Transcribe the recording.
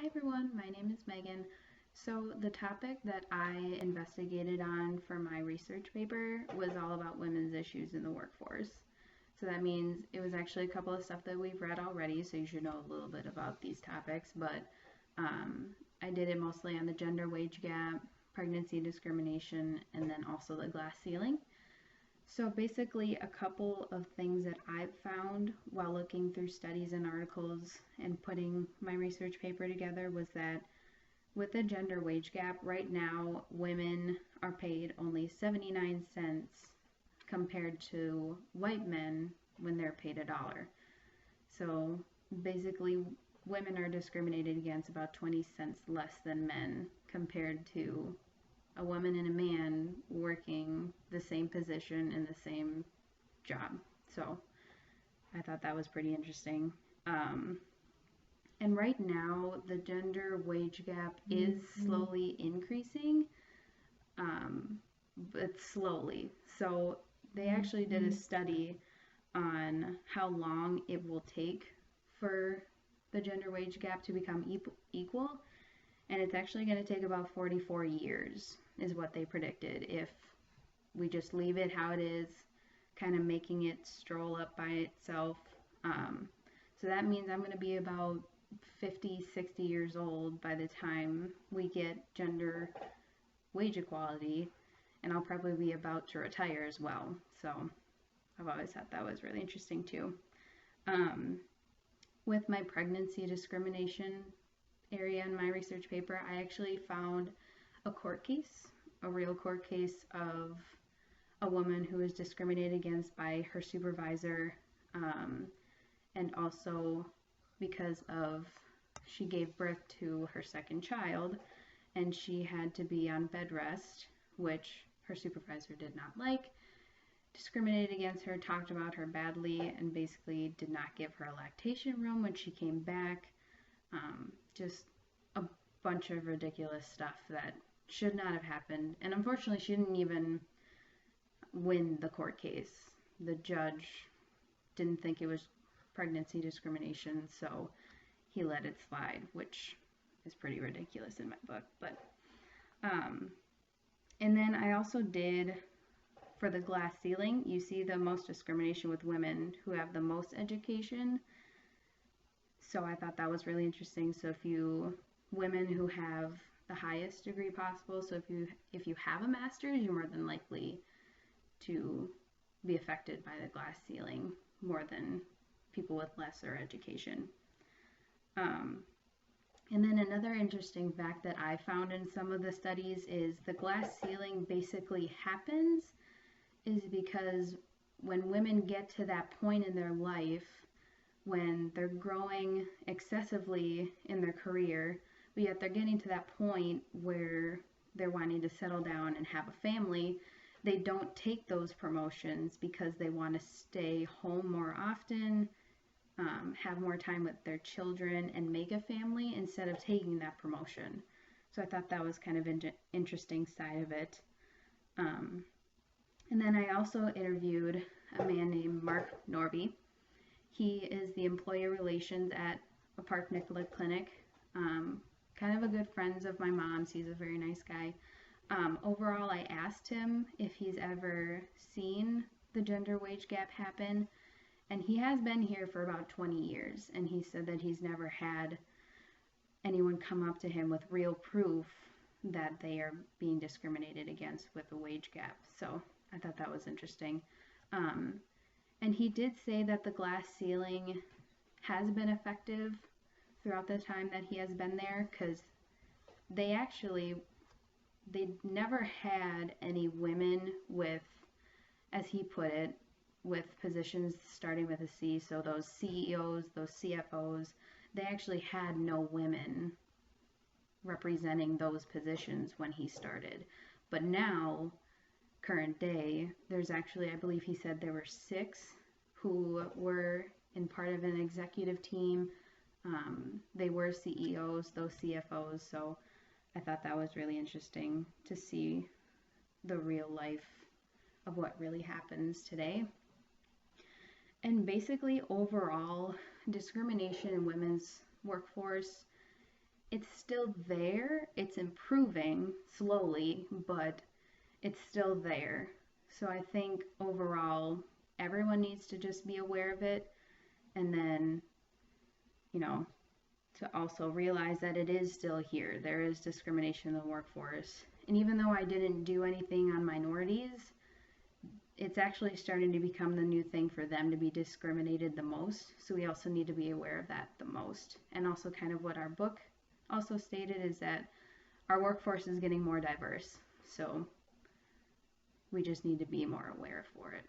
everyone, my name is Megan. So, the topic that I investigated on for my research paper was all about women's issues in the workforce. So, that means it was actually a couple of stuff that we've read already, so you should know a little bit about these topics. But I did it mostly on the gender wage gap, pregnancy discrimination, and then also the glass ceiling. So basically, a couple of things that I've found while looking through studies and articles and putting my research paper together was that with the gender wage gap, right now, women are paid only 79 cents compared to white men when they're paid $1. So basically, women are discriminated against about 20 cents less than men compared to a woman and a man working the same position in the same job. So I thought that was pretty interesting. Um, and right now, the gender wage gap is slowly increasing, um, but slowly. So they actually did a study on how long it will take for the gender wage gap to become equal, and it's actually going to take about 44 years, is what they predicted, if we just leave it how it is, kind of making it stroll up by itself. So that means I'm going to be about 50, 60 years old by the time we get gender wage equality, and I'll probably be about to retire as well. So I've always thought that was really interesting too. Um, with my pregnancy discrimination area in my research paper, I actually found a court case, a real court case of a woman who was discriminated against by her supervisor, and also because of she gave birth to her second child and she had to be on bed rest, which her supervisor did not like, discriminated against her, talked about her badly, and basically did not give her a lactation room when she came back. Just a bunch of ridiculous stuff that should not have happened. And unfortunately, she didn't even win the court case. The judge didn't think it was pregnancy discrimination, so he let it slide, which is pretty ridiculous in my book. But and then I also did, for the glass ceiling, you see the most discrimination with women who have the most education. So I thought that was really interesting. So women who have the highest degree possible, so if you have a master's, you're more than likely to be affected by the glass ceiling more than people with lesser education. And then another interesting fact that I found in some of the studies is the glass ceiling basically happens is because when women get to that point in their life when they're growing excessively in their career, but yet they're getting to that point where they're wanting to settle down and have a family, they don't take those promotions because they want to stay home more often, have more time with their children, and make a family instead of taking that promotion. So I thought that was kind of an interesting side of it. And then I also interviewed a man named Mark Norby. He is the employer relations at a Park Nicollet clinic. Kind of a good friend of my mom's. He's a very nice guy. Overall, I asked him if he's ever seen the gender wage gap happen, and he has been here for about 20 years, and he said that he's never had anyone come up to him with real proof that they are being discriminated against with the wage gap. So I thought that was interesting. And he did say that the glass ceiling has been effective throughout the time that he has been there, because they never had any women with, as he put it, with positions starting with a C, so those CEOs, those CFOs, they actually had no women representing those positions when he started. But now, current day, there's actually, I believe he said there were 6 who were in part of an executive team. They were CEOs, those CFOs, so I thought that was really interesting to see the real life of what really happens today. And basically, overall, discrimination in women's workforce it's still there. It's improving slowly, but it's still there. So I think overall, everyone needs to just be aware of it, and then, you know, to also realize that it is still here. There is discrimination in the workforce. And even though I didn't do anything on minorities, it's actually starting to become the new thing for them to be discriminated the most. So we also need to be aware of that the most. And also, kind of what our book also stated is that our workforce is getting more diverse. So we just need to be more aware for it.